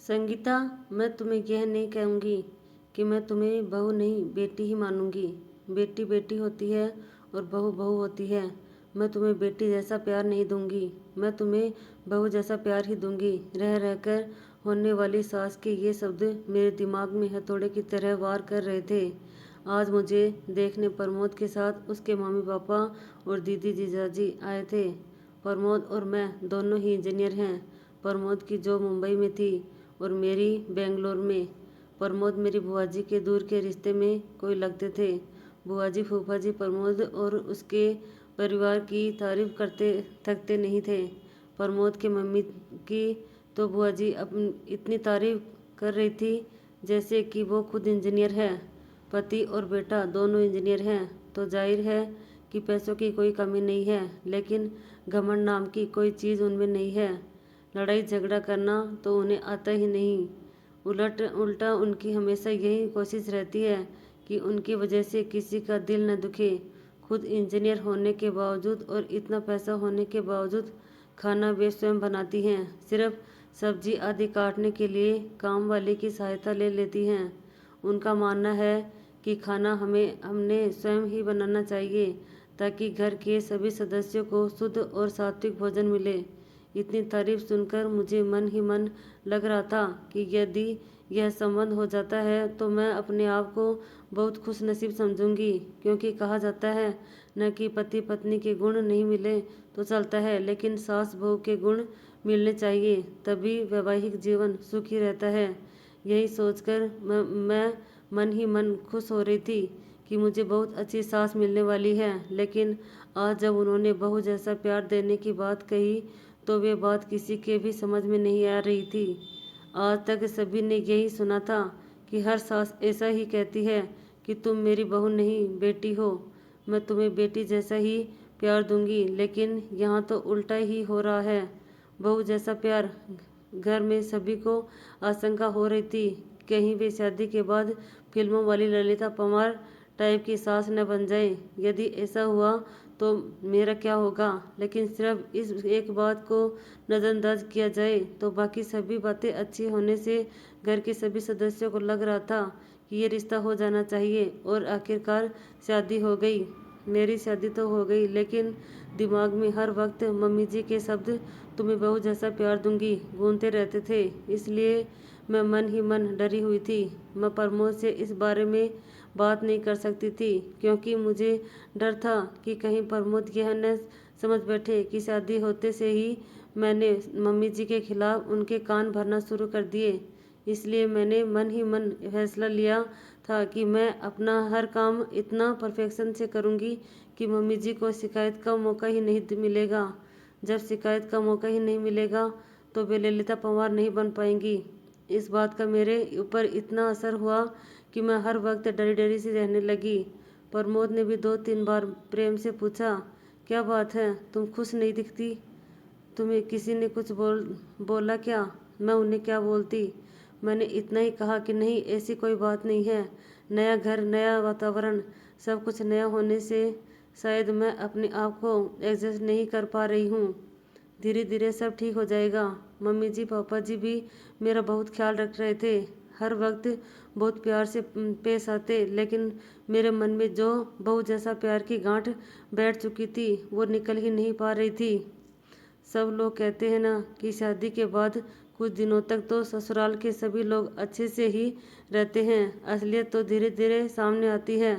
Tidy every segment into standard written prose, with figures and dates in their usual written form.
संगीता, मैं तुम्हें यह नहीं कहूँगी कि मैं तुम्हें बहू नहीं बेटी ही मानूंगी। बेटी बेटी होती है और बहू बहू होती है। मैं तुम्हें बेटी जैसा प्यार नहीं दूंगी, मैं तुम्हें बहू जैसा प्यार ही दूंगी। रह रहकर होने वाली सास के ये शब्द मेरे दिमाग में हथौड़े की तरह वार कर रहे थे। आज मुझे देखने प्रमोद के साथ उसके मम्मी पापा और दीदी जीजाजी आए थे। प्रमोद और मैं दोनों ही इंजीनियर हैं। प्रमोद की जॉब मुंबई में थी और मेरी बेंगलोर में। प्रमोद मेरी बुआ जी के दूर के रिश्ते में कोई लगते थे। बुआ जी फूफा जी प्रमोद और उसके परिवार की तारीफ करते थकते नहीं थे। प्रमोद के मम्मी की तो बुआ जी इतनी तारीफ कर रही थी जैसे कि वो खुद इंजीनियर है। पति और बेटा दोनों इंजीनियर हैं तो जाहिर है कि पैसों की कोई कमी नहीं है, लेकिन घमंड नाम की कोई चीज़ उनमें नहीं है। लड़ाई झगड़ा करना तो उन्हें आता ही नहीं। उल्टा उनकी हमेशा यही कोशिश रहती है कि उनकी वजह से किसी का दिल न दुखे। खुद इंजीनियर होने के बावजूद और इतना पैसा होने के बावजूद खाना वे स्वयं बनाती हैं। सिर्फ सब्जी आदि काटने के लिए काम वाले की सहायता ले लेती हैं। उनका मानना है कि खाना हमने स्वयं ही बनाना चाहिए ताकि घर के सभी सदस्यों को शुद्ध और सात्विक भोजन मिले। इतनी तारीफ सुनकर मुझे मन ही मन लग रहा था कि यदि यह संबंध हो जाता है तो मैं अपने आप को बहुत खुश नसीब समझूंगी, क्योंकि कहा जाता है न कि पति पत्नी के गुण नहीं मिले तो चलता है, लेकिन सास बहू के गुण मिलने चाहिए, तभी वैवाहिक जीवन सुखी रहता है। यही सोचकर मैं मन ही मन खुश हो रही थी कि मुझे बहुत अच्छी सास मिलने वाली है। लेकिन आज जब उन्होंने बहू जैसा प्यार देने की बात कही तो वे बात किसी के भी समझ में नहीं आ रही थी। आज तक सभी ने यही सुना था कि हर सास ऐसा ही कहती है कि तुम मेरी बहू नहीं बेटी हो, मैं तुम्हें बेटी जैसा ही प्यार दूंगी। लेकिन यहाँ तो उल्टा ही हो रहा है। बहू जैसा प्यार। घर में सभी को आशंका हो रही थी कहीं वे शादी के बाद फिल्मों वाली ललिता पंवार टाइप की सास न बन जाए। यदि ऐसा हुआ तो मेरा क्या होगा। लेकिन सिर्फ इस एक बात को नज़रअंदाज किया जाए तो बाकी सभी बातें अच्छी होने से घर के सभी सदस्यों को लग रहा था कि ये रिश्ता हो जाना चाहिए। और आखिरकार शादी हो गई। मेरी शादी तो हो गई, लेकिन दिमाग में हर वक्त मम्मी जी के शब्द तुम्हें बहू जैसा प्यार दूंगी गूंजते रहते थे। इसलिए मैं मन ही मन डरी हुई थी। मैं प्रमोद से इस बारे में बात नहीं कर सकती थी, क्योंकि मुझे डर था कि कहीं प्रमोद यह न समझ बैठे कि शादी होते से ही मैंने मम्मी जी के खिलाफ उनके कान भरना शुरू कर दिए। इसलिए मैंने मन ही मन फैसला लिया था कि मैं अपना हर काम इतना परफेक्शन से करूँगी कि मम्मी जी को शिकायत का मौका ही नहीं मिलेगा। जब शिकायत का मौका ही नहीं मिलेगा तो वे ललिता पंवार नहीं बन पाएंगी। इस बात का मेरे ऊपर इतना असर हुआ कि मैं हर वक्त डरी डरी सी रहने लगी। प्रमोद ने भी 2-3 बार प्रेम से पूछा, क्या बात है, तुम खुश नहीं दिखती, तुम्हें किसी ने कुछ बोला क्या। मैं उन्हें क्या बोलती। मैंने इतना ही कहा कि नहीं, ऐसी कोई बात नहीं है। नया घर, नया वातावरण, सब कुछ नया होने से शायद मैं अपने आप को एडजस्ट नहीं कर पा रही हूँ। धीरे धीरे सब ठीक हो जाएगा। मम्मी जी पापा जी भी मेरा बहुत ख्याल रख रहे थे, हर वक्त बहुत प्यार से पेश आते, लेकिन मेरे मन में जो बहू जैसा प्यार की गांठ बैठ चुकी थी वो निकल ही नहीं पा रही थी। सब लोग कहते हैं ना कि शादी के बाद कुछ दिनों तक तो ससुराल के सभी लोग अच्छे से ही रहते हैं, असलियत तो धीरे धीरे सामने आती है।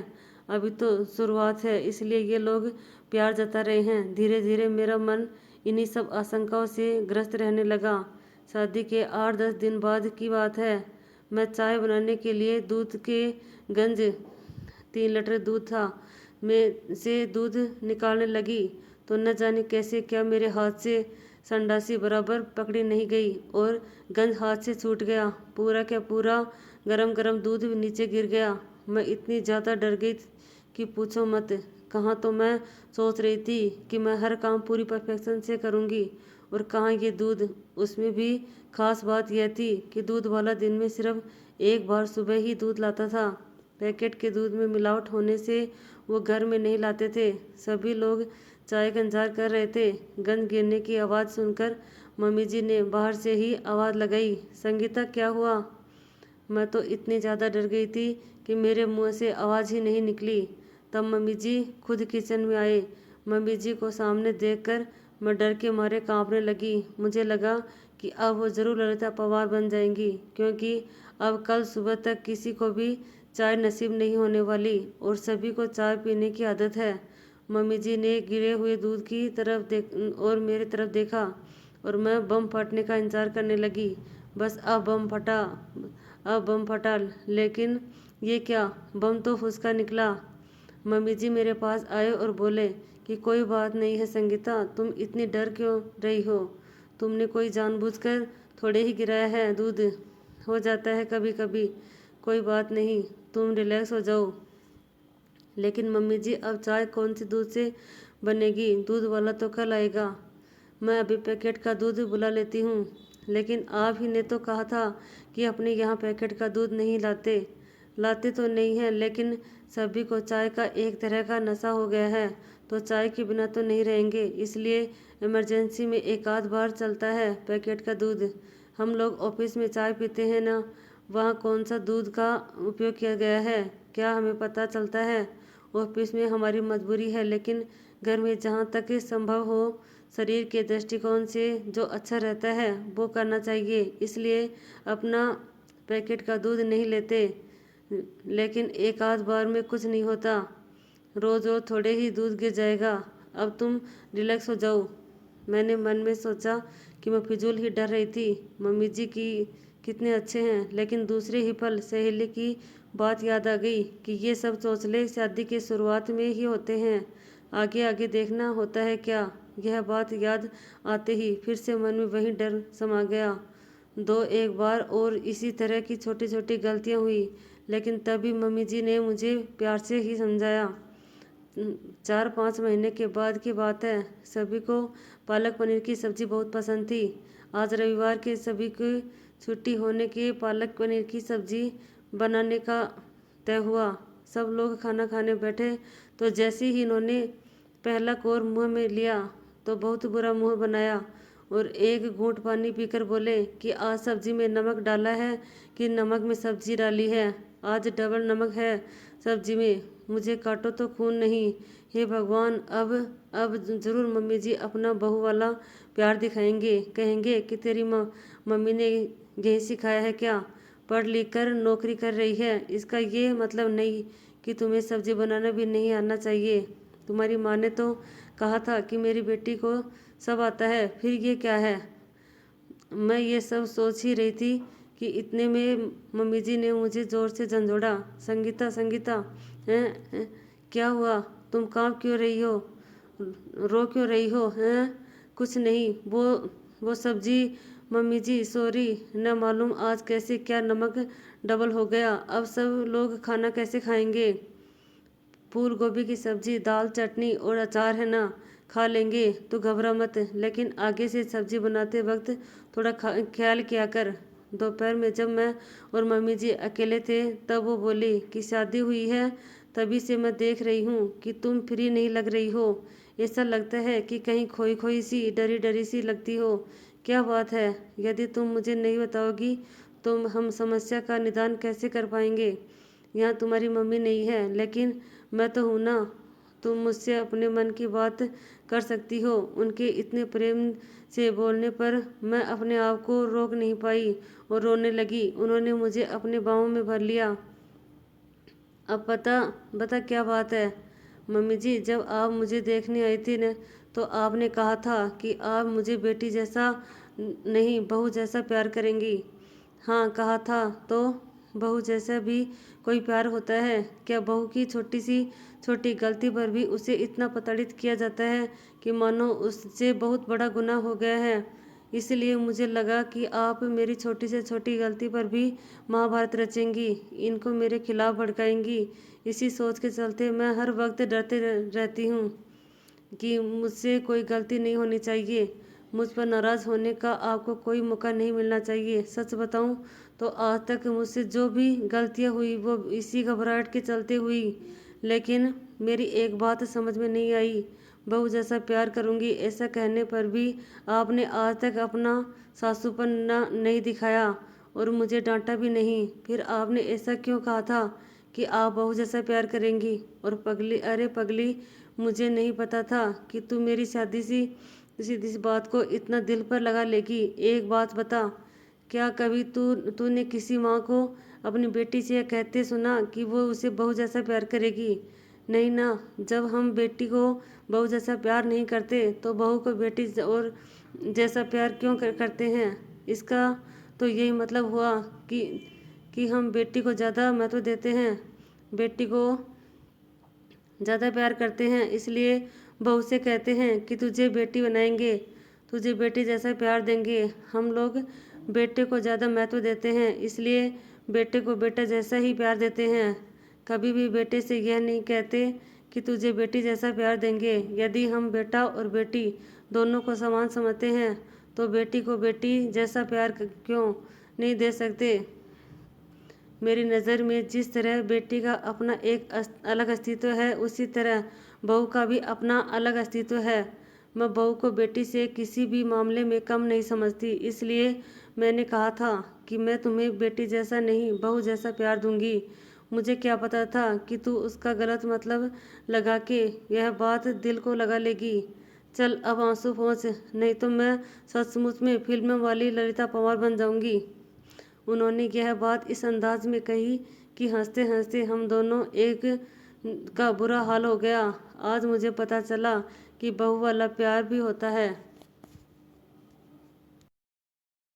अभी तो शुरुआत है, इसलिए ये लोग प्यार जता रहे हैं। धीरे धीरे मेरा मन इन्हीं सब आशंकाओं से ग्रस्त रहने लगा। शादी के 8-10 दिन बाद की बात है। मैं चाय बनाने के लिए दूध के गंज 3 लीटर दूध था में से दूध निकालने लगी तो न जाने कैसे क्या मेरे हाथ से संडासी बराबर पकड़ी नहीं गई और गंज हाथ से छूट गया। पूरा क्या पूरा गरम गरम दूध नीचे गिर गया। मैं इतनी ज़्यादा डर गई कि पूछो मत। कहाँ तो मैं सोच रही थी कि मैं हर काम पूरी परफेक्शन से करूँगी, और कहाँ ये दूध। उसमें भी खास बात यह थी कि दूध वाला दिन में सिर्फ एक बार सुबह ही दूध लाता था। पैकेट के दूध में मिलावट होने से वो घर में नहीं लाते थे। सभी लोग चाय का इंतजार कर रहे थे। गंज गिरने की आवाज़ सुनकर मम्मी जी ने बाहर से ही आवाज़ लगाई, संगीता क्या हुआ? मैं तो इतनी ज़्यादा डर गई थी कि मेरे मुंह से आवाज़ ही नहीं निकली। तब मम्मी जी खुद किचन में आए। मम्मी जी को सामने देखकर मैं डर के मारे कांपने लगी। मुझे लगा कि अब वो ज़रूर ललिता पवार बन जाएंगी, क्योंकि अब कल सुबह तक किसी को भी चाय नसीब नहीं होने वाली और सभी को चाय पीने की आदत है। मम्मी जी ने गिरे हुए दूध की तरफ देख और मेरी तरफ देखा और मैं बम फटने का इंतजार करने लगी। बस अब बम फटा, लेकिन ये क्या, बम तो फुसका निकला। मम्मी जी मेरे पास आए और बोले कि कोई बात नहीं है संगीता, तुम इतनी डर क्यों रही हो? तुमने कोई जानबूझकर थोड़े ही गिराया है दूध, हो जाता है कभी कभी, कोई बात नहीं, तुम रिलैक्स हो जाओ। लेकिन मम्मी जी अब चाय कौन सी दूध से बनेगी? दूध वाला तो कल आएगा। मैं अभी पैकेट का दूध बुला लेती हूँ। लेकिन आप ही ने तो कहा था कि अपने यहाँ पैकेट का दूध नहीं लाते। लाते तो नहीं है, लेकिन सभी को चाय का एक तरह का नशा हो गया है, तो चाय के बिना तो नहीं रहेंगे, इसलिए इमरजेंसी में एक आध बार चलता है पैकेट का दूध। हम लोग ऑफिस में चाय पीते हैं ना, वहाँ कौन सा दूध का उपयोग किया गया है क्या हमें पता चलता है? ऑफिस में हमारी मजबूरी है, लेकिन घर में जहाँ तक संभव हो शरीर के दृष्टिकोण से जो अच्छा रहता है वो करना चाहिए, इसलिए अपना पैकेट का दूध नहीं लेते। लेकिन एक आध बार में कुछ नहीं होता, रोज रोज थोड़े ही दूध गिर जाएगा। अब तुम रिलैक्स हो जाओ। मैंने मन में सोचा कि मैं फिजूल ही डर रही थी। मम्मी जी की कितने अच्छे हैं, लेकिन दूसरे ही पल सहेली की बात याद आ गई कि ये सब चौचले शादी के शुरुआत में ही होते हैं, आगे आगे देखना होता है क्या। यह बात याद आते ही फिर से मन में वही डर समा गया। दो एक बार और इसी तरह की छोटी छोटी गलतियां हुई, लेकिन तभी मम्मी जी ने मुझे प्यार से ही समझाया। 4-5 महीने के बाद की बात है। सभी को पालक पनीर की सब्जी बहुत पसंद थी। आज रविवार के सभी की छुट्टी होने के पालक पनीर की सब्जी बनाने का तय हुआ। सब लोग खाना खाने बैठे तो जैसे ही इन्होंने पहला कौर मुंह में लिया तो बहुत बुरा मुंह बनाया और एक घूंट पानी पीकर बोले कि आज सब्जी में नमक डाला है कि नमक में सब्जी डाली है? आज डबल नमक है सब्जी में, मुझे काटो तो खून नहीं। हे भगवान, अब जरूर मम्मी जी अपना बहू वाला प्यार दिखाएंगे, कहेंगे कि तेरी मम्मी ने यही सिखाया है क्या? पढ़ लिख कर नौकरी कर रही है, इसका ये मतलब नहीं कि तुम्हें सब्जी बनाना भी नहीं आना चाहिए। तुम्हारी माँ ने तो कहा था कि मेरी बेटी को सब आता है, फिर ये क्या है? मैं ये सब सोच ही रही थी कि इतने में मम्मी जी ने मुझे जोर से झंझोड़ा। संगीता, संगीता, हैं? क्या हुआ? तुम कांप क्यों रही हो? रो क्यों रही हो? हैं? कुछ नहीं, वो सब्जी। मम्मी जी सॉरी, न मालूम आज कैसे क्या नमक डबल हो गया। अब सब लोग खाना कैसे खाएंगे? फूल गोभी की सब्जी, दाल, चटनी और अचार है ना, खा लेंगे, तो घबरा मत। लेकिन आगे से सब्जी बनाते वक्त थोड़ा ख्याल किया कर। दोपहर में जब मैं और मम्मी जी अकेले थे तब वो बोली कि शादी हुई है, तभी से मैं देख रही हूँ कि तुम फ्री नहीं लग रही हो। ऐसा लगता है कि कहीं खोई खोई सी, डरी डरी सी लगती हो। क्या बात है? यदि तुम मुझे नहीं बताओगी तो हम समस्या का निदान कैसे कर पाएंगे? यहाँ तुम्हारी मम्मी नहीं है, लेकिन मैं तो हूँ ना। तुम मुझसे अपने मन की बात कर सकती हो। उनके इतने प्रेम से बोलने पर मैं अपने आप को रोक नहीं पाई और रोने लगी। उन्होंने मुझे अपने बाहों में भर लिया। अब बता क्या बात है? मम्मी जी, जब आप मुझे देखने आई थी न, तो आपने कहा था कि आप मुझे बेटी जैसा नहीं बहू जैसा प्यार करेंगी। हाँ कहा था, तो बहू जैसा भी कोई प्यार होता है क्या? बहू की छोटी सी छोटी गलती पर भी उसे इतना प्रताड़ित किया जाता है कि मानो उससे बहुत बड़ा गुनाह हो गया है। इसलिए मुझे लगा कि आप मेरी छोटी से छोटी गलती पर भी महाभारत रचेंगी, इनको मेरे खिलाफ भड़काएंगी। इसी सोच के चलते मैं हर वक्त डरते रहती हूँ कि मुझसे कोई गलती नहीं होनी चाहिए। मुझ पर नाराज़ होने का आपको कोई मौका नहीं मिलना चाहिए। सच बताऊं तो आज तक मुझसे जो भी गलतियां हुई वो इसी घबराहट के चलते हुई। लेकिन मेरी एक बात समझ में नहीं आई। बहू जैसा प्यार करूंगी। ऐसा कहने पर भी आपने आज तक अपना सासूपन नहीं दिखाया और मुझे डांटा भी नहीं। फिर आपने ऐसा क्यों कहा था कि आप बहू जैसा प्यार करेंगी? और पगली, अरे पगली, मुझे नहीं पता था कि तू मेरी सीधी सी बात को इतना दिल पर लगा लेगी। एक बात बता, क्या कभी तूने किसी माँ को अपनी बेटी से यह कहते सुना कि वो उसे बहू जैसा प्यार करेगी? नहीं ना। जब हम बेटी को बहू जैसा प्यार नहीं करते तो बहू को बेटी और जैसा प्यार क्यों करते हैं? इसका तो यही मतलब हुआ कि हम बेटी को ज़्यादा महत्व देते हैं, बेटी को ज़्यादा प्यार करते हैं, इसलिए बहू से कहते हैं कि तुझे बेटी बनाएंगे, तुझे बेटी जैसा प्यार देंगे। हम लोग बेटे को ज़्यादा महत्व देते हैं, इसलिए बेटे को बेटा जैसा ही प्यार देते हैं। कभी भी बेटे से यह नहीं कहते कि तुझे बेटी जैसा प्यार देंगे। यदि हम बेटा और बेटी दोनों को समान समझते हैं तो बेटी को बेटी जैसा प्यार क्यों नहीं दे सकते? मेरी नज़र में जिस तरह बेटी का अपना एक अलग अस्तित्व है, उसी तरह बहू का भी अपना अलग अस्तित्व है। मैं बहू को बेटी से किसी भी मामले में कम नहीं समझती, इसलिए मैंने कहा था कि मैं तुम्हें बेटी जैसा नहीं, बहू जैसा प्यार दूंगी। मुझे क्या पता था कि तू उसका गलत मतलब लगा के यह बात दिल को लगा लेगी। चल अब आंसू पोंछ, नहीं तो मैं सचमुच में फिल्म वाली ललिता पंवार बन जाऊंगी। उन्होंने यह बात इस अंदाज में कही कि हंसते हंसते हम दोनों एक का बुरा हाल हो गया। आज मुझे पता चला कि बहू वाला प्यार भी होता है।